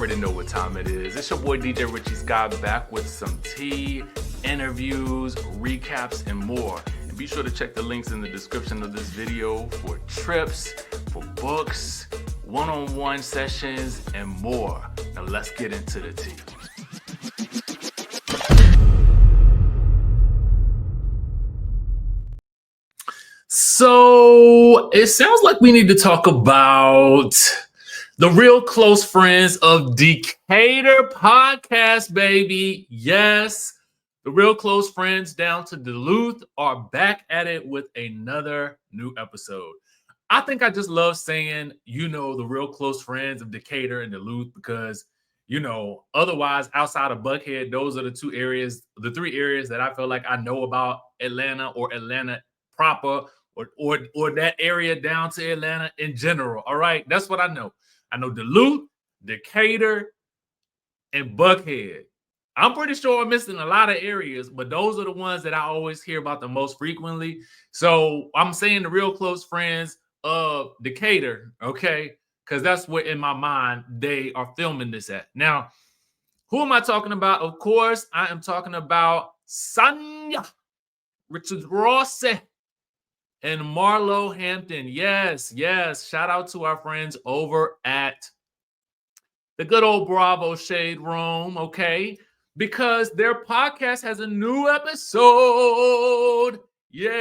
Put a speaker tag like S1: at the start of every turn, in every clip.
S1: already know what time it is. It's your boy DJ Richie Skye back with some tea, interviews, recaps, and more. And be sure to check the links in the description of this video for trips, for books, one-on-one sessions, and more. Now let's get into the tea. So it sounds like we need to talk about the real close friends of Decatur podcast, baby. Yes, the real close friends down to Duluth are back at it with another new episode. I think I just love saying, the real close friends of Decatur and Duluth because, otherwise outside of Buckhead, those are the three areas that I feel like I know about Atlanta or Atlanta proper or that area down to Atlanta in general. All right, that's what I know. I know Duluth, Decatur, and Buckhead. I'm pretty sure I'm missing a lot of areas, but those are the ones that I always hear about the most frequently. So I'm saying the real close friends of Decatur, okay? Because that's where in my mind they are filming this at. Now, who am I talking about? Of course, I am talking about Sanya, Richard Rossi, and Marlo Hampton. Yes. Shout out to our friends over at the good old Bravo Shade Room, okay? Because their podcast has a new episode. Yes.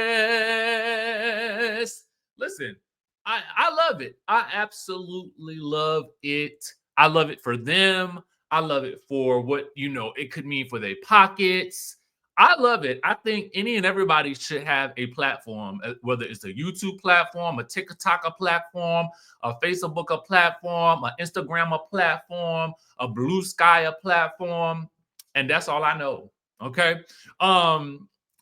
S1: Listen, I love it. I absolutely love it. I love it for them. I love it for what, it could mean for their pockets. I love it. I think any and everybody should have a platform, whether it's a YouTube platform, a TikTok platform, a Facebook platform, an Instagram platform, a Blue Sky platform, and that's all I know. Okay,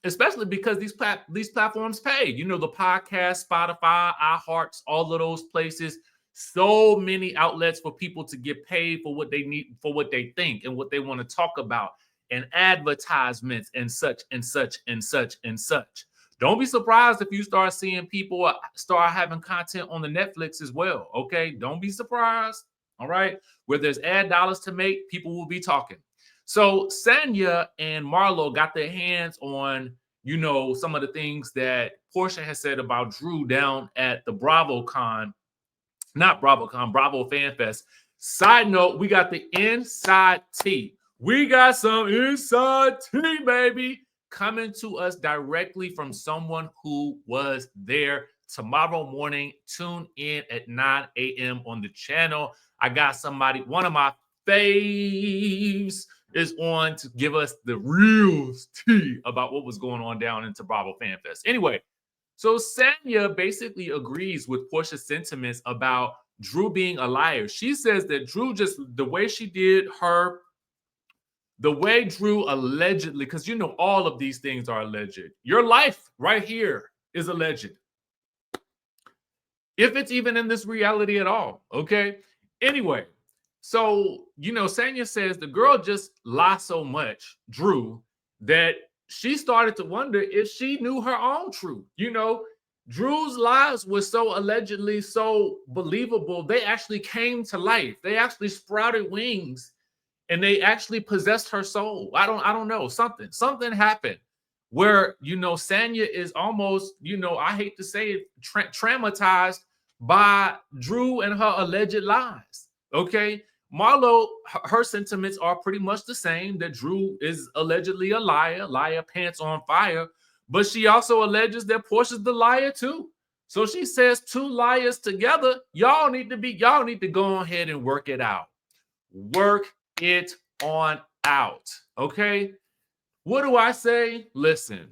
S1: especially because these platforms pay. The podcast, Spotify, iHearts, all of those places. So many outlets for people to get paid for what they need, for what they think, and what they want to talk about. And advertisements and such and such and such and such. Don't be surprised if you start seeing people start having content on the Netflix as well, okay? Don't be surprised, all right? Where there's ad dollars to make, people will be talking. So Sanya and Marlo got their hands on, some of the things that Portia has said about Drew down at the Bravo Fan Fest. Side note, we got the inside tea. We got some inside tea, baby, coming to us directly from someone who was there. Tomorrow morning, tune in at 9 a.m. on the channel. I got somebody, one of my faves is on to give us the real tea about what was going on down into Bravo Fan Fest. Anyway, so Sanya basically agrees with Portia's sentiments about Drew being a liar. She says that Drew the way she did her, the way Drew allegedly, because all of these things are alleged. Your life right here is alleged. If it's even in this reality at all, okay? Anyway, so, Sanya says the girl just lied so much, Drew, that she started to wonder if she knew her own truth. Drew's lies were so allegedly so believable, they actually came to life. They actually sprouted wings. And they actually possessed her soul. I don't know. Something happened where, Sanya is almost, I hate to say it, traumatized by Drew and her alleged lies. Okay. Marlo, her sentiments are pretty much the same, that Drew is allegedly a liar, pants on fire. But she also alleges that Portia's the liar too. So she says two liars together, y'all need to go ahead and work it out. Work it on out, okay? What do I say? Listen,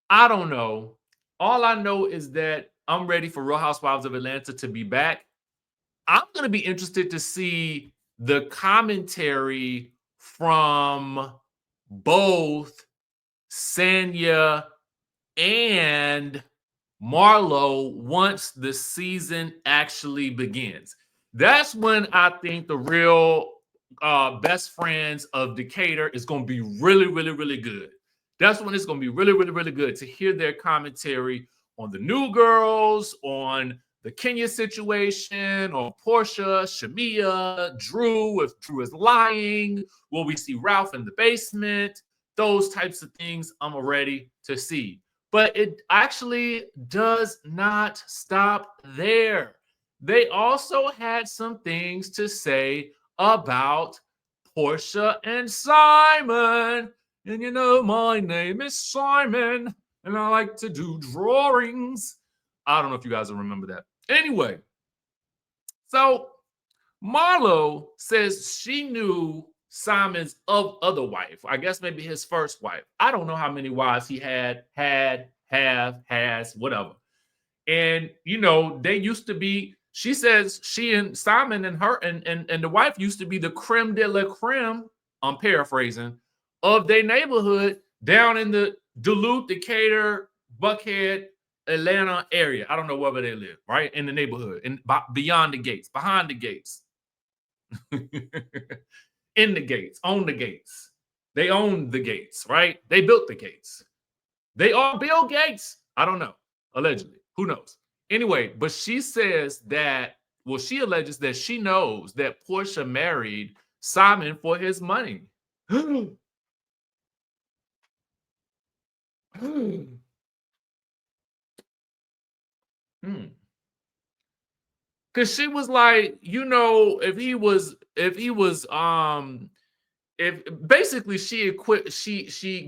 S1: I don't know. All I know is that I'm ready for Real Housewives of Atlanta to be back. I'm going to be interested to see the commentary from both Sanya and Marlo once the season actually begins. That's when I think the real best friends of Decatur is going to be really, really, really good. That's when it's going to be really, really, really good to hear their commentary on the new girls, on the Kenya situation, or Portia, Shamia, Drew, if Drew is lying, will we see Ralph in the basement? Those types of things I'm ready to see. But it actually does not stop there. They also had some things to say about Portia and Simon. And you know, my name is Simon, and I like to do drawings. I don't know if you guys will remember that. Anyway, so Marlo says she knew Simon's other wife. I guess maybe his first wife. I don't know how many wives he had, has, whatever. And, you know, they used to be, she says she and Simon and her and the wife used to be the creme de la creme, I'm paraphrasing, of their neighborhood down in the Duluth, Decatur, Buckhead, Atlanta area. I don't know wherever they live, right? In the neighborhood, and beyond the gates, behind the gates, in the gates, on the gates. They own the gates, right? They built the gates. They are Bill Gates. I don't know. Allegedly. Who knows? Anyway, but she says that, well, she alleges that she knows that Portia married Simon for his money. Because she was like, you know, if basically she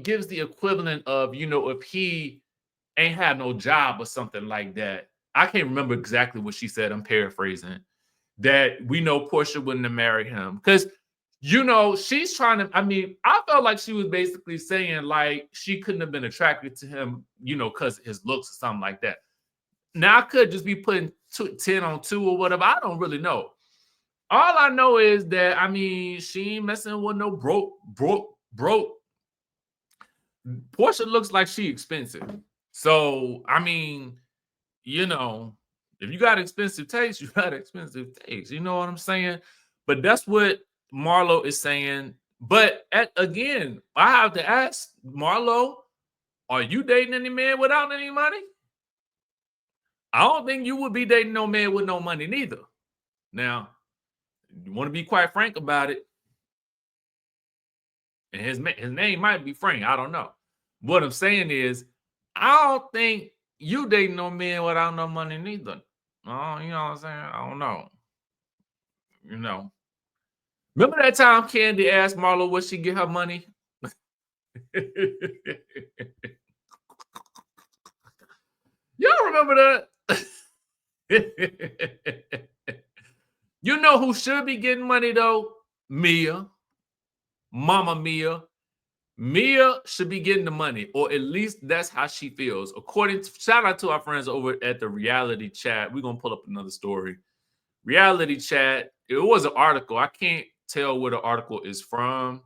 S1: gives the equivalent of, you know, if he ain't had no job or something like that. I can't remember exactly what she said. I'm paraphrasing. That we know Portia wouldn't have married him. Because, you know, she's trying to, I mean, I felt like she was basically saying like she couldn't have been attracted to him, you know, because of his looks or something like that. Now, I could just be putting 10 on 2 or whatever. I don't really know. All I know is that, I mean, she ain't messing with no broke. Portia looks like she expensive. So, I mean, you know, if you got expensive taste, you got expensive taste. You know what I'm saying? But that's what Marlo is saying. But again, I have to ask Marlo, are you dating any man without any money? I don't think you would be dating no man with no money neither. Now, you want to be quite frank about it. And his name might be Frank. I don't know. What I'm saying is, I don't think you dating no man without no money neither. Oh, you know what I'm saying? I don't know. You know. Remember that time Candy asked Marlo where she get her money? Y'all remember that? You know who should be getting money though? Mia. Mama Mia. Mia should be getting the money, or at least that's how she feels. According to, shout out to our friends over at the reality chat. We're gonna pull up another story. Reality chat. It was an article. I can't tell where the article is from,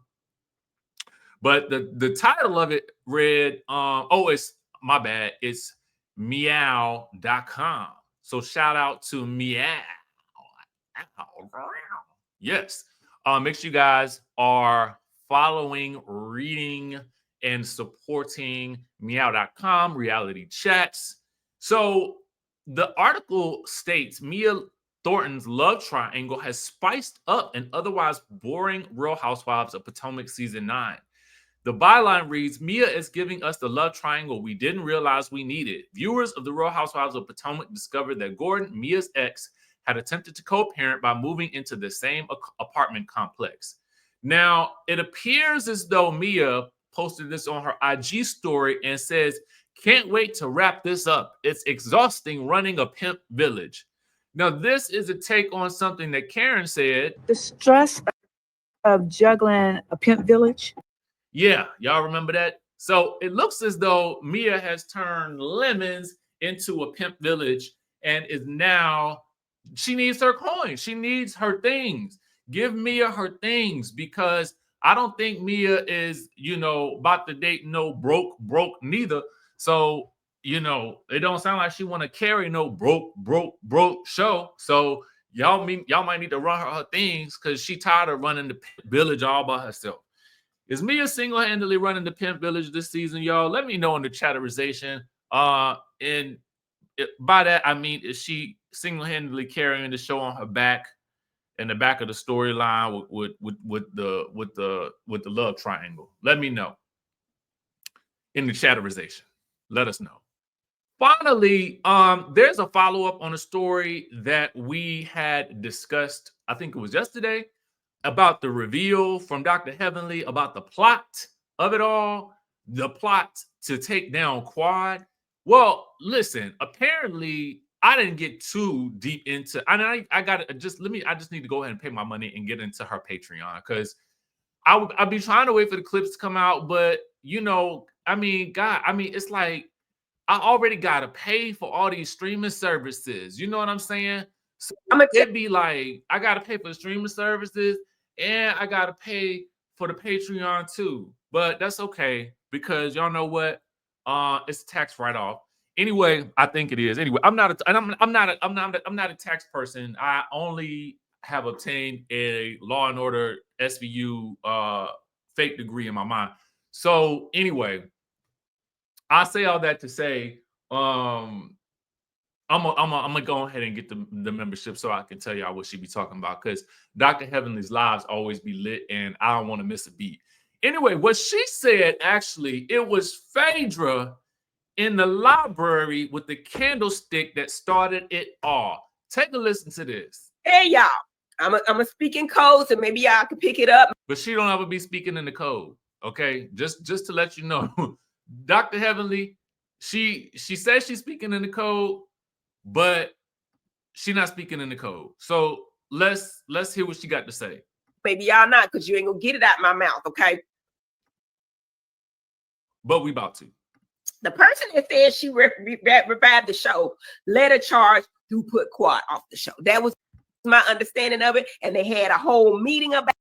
S1: but the title of it read, it's my bad. It's meow.com. So shout out to Meow. Yes. Make sure you guys are following, reading, and supporting meow.com, reality chats. So the article states Mia Thornton's love triangle has spiced up an otherwise boring Real Housewives of Potomac season 9. The byline reads, Mia is giving us the love triangle we didn't realize we needed. Viewers of the Real Housewives of Potomac discovered that Gordon, Mia's ex, had attempted to co-parent by moving into the same apartment complex. Now, it appears as though Mia posted this on her IG story and says, can't wait to wrap this up. It's exhausting running a pimp village. Now, this is a take on something that Karen said.
S2: The stress of juggling a pimp village.
S1: Yeah, y'all remember that? So it looks as though Mia has turned lemons into a pimp village and is now, she needs her coin. She needs her things. Give Mia her things, because I don't think Mia is, you know, about to date no broke neither. So, you know, it don't sound like she want to carry no broke show. So y'all might need to run her things, because she tired of running the village all by herself. Is Mia single-handedly running the pimp village this season, y'all? Let me know in the chatterization. And by that I mean, is she single-handedly carrying the show on her back, in the back of the storyline with the love triangle? Let me know in the chatterization. Let us know. Finally, there's a follow-up on a story that we had discussed, I think it was yesterday, about the reveal from Dr. Heavenly about the plot of it all, the plot to take down Quad. Well, listen, apparently I didn't get too deep into, I just need to go ahead and pay my money and get into her Patreon, because I'll be trying to wait for the clips to come out, but it's like I already gotta pay for all these streaming services. You know what I'm saying? So it'd be like I gotta pay for the streaming services and I gotta pay for the Patreon too. But that's okay, because y'all know what? It's a tax write-off. Anyway, I think it is. Anyway, I'm not a tax person. I only have obtained a Law and Order SVU fake degree in my mind. So anyway, I say all that to say, I'm gonna go ahead and get the membership so I can tell y'all what she be talking about, because Dr. Heavenly's lives always be lit and I don't want to miss a beat. Anyway, what she said, actually, it was Phaedra in the library with the candlestick that started it all. Take a listen to this.
S3: Hey, y'all. I'm a speak in code, so maybe y'all can pick it up.
S1: But she don't ever be speaking in the code, okay? Just to let you know. Dr. Heavenly, she says she's speaking in the code, but she's not speaking in the code. So let's hear what she got to say.
S3: Maybe y'all not, because you ain't gonna get it out my mouth, okay?
S1: But we about to.
S3: The person that said she revived the show led a charge to put Quad off the show. That was my understanding of it, and they had a whole meeting about it.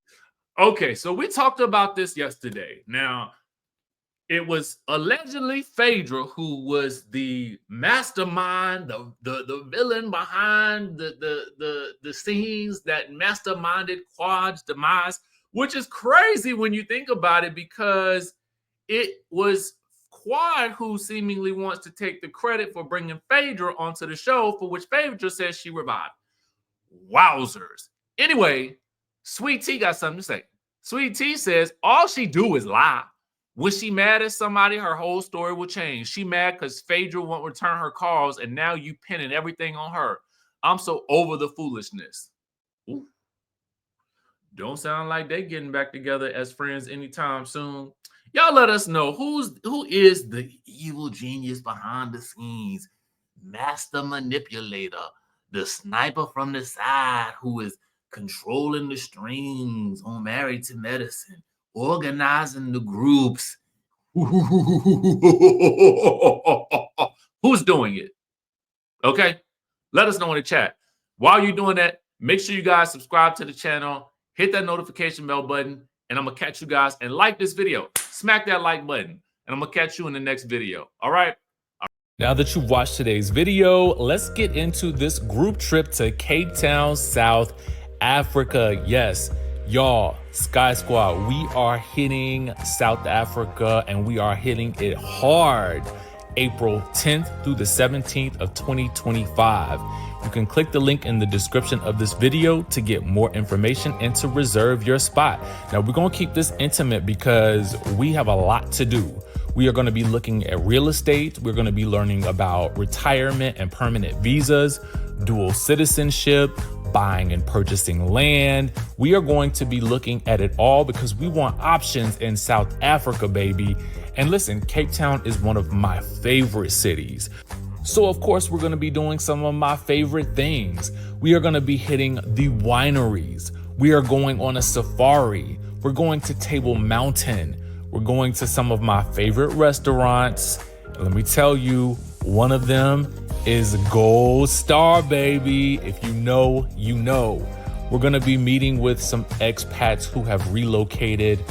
S1: Okay, so we talked about this yesterday. Now, it was allegedly Phaedra who was the mastermind, the villain behind the scenes that masterminded Quad's demise, which is crazy when you think about it, because it was Quad who seemingly wants to take the credit for bringing Phaedra onto the show, for which Phaedra says she revived. Wowzers. Anyway, Sweet Tea got something to say. Sweet Tea says all she do is lie. When she mad at somebody, her whole story will change. She mad because Phaedra won't return her calls, and now you pinning everything on her. I'm so over the foolishness. Ooh. Don't sound like they getting back together as friends anytime soon. Y'all let us know who is the evil genius behind the scenes, master manipulator, the sniper from the side who is controlling the strings on Married to Medicine, organizing the groups. Who's doing it? Okay, let us know in the chat. While you're doing that, make sure you guys subscribe to the channel, hit that notification bell button, and I'm gonna catch you guys, and like this video. Smack that like button, and I'm gonna catch you in the next video. All right. Now that you've watched today's video, let's get into this group trip to Cape Town, South Africa. Yes, y'all, Skye Squad, we are hitting South Africa, and we are hitting it hard. April 10th through the 17th of 2025. You can click the link in the description of this video to get more information and to reserve your spot. Now, we're going to keep this intimate because we have a lot to do. We are going to be looking at real estate. We're going to be learning about retirement and permanent visas, dual citizenship, buying and purchasing land. We are going to be looking at it all because we want options in South Africa, baby. And listen, Cape Town is one of my favorite cities. So of course, we're going to be doing some of my favorite things. We are going to be hitting the wineries. We are going on a safari. We're going to Table Mountain. We're going to some of my favorite restaurants. Let me tell you, one of them is Gold Star, baby. If you know, you know. We're going to be meeting with some expats who have relocated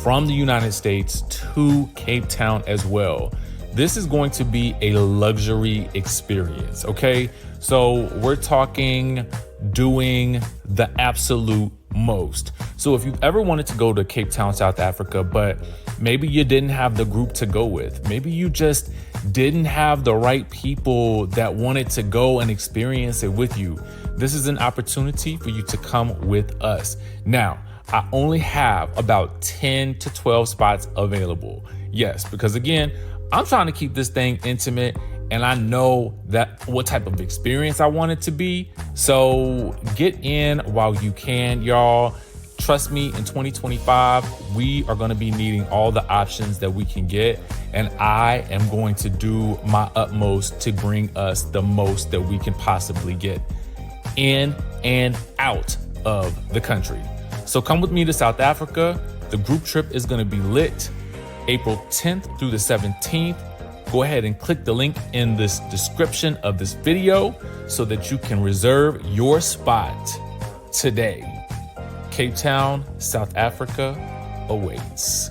S1: from the United States to Cape Town as well. This is going to be a luxury experience, okay? So we're talking doing the absolute most. So if you've ever wanted to go to Cape Town, South Africa, but maybe you didn't have the group to go with, maybe you just didn't have the right people that wanted to go and experience it with you, this is an opportunity for you to come with us. Now, I only have about 10 to 12 spots available. Yes, because again, I'm trying to keep this thing intimate, and I know that what type of experience I want it to be. So get in while you can, y'all. Trust me, in 2025, we are going to be needing all the options that we can get. And I am going to do my utmost to bring us the most that we can possibly get in and out of the country. So come with me to South Africa. The group trip is going to be lit April 10th through the 17th. Go ahead and click the link in this description of this video so that you can reserve your spot today. Cape Town, South Africa awaits.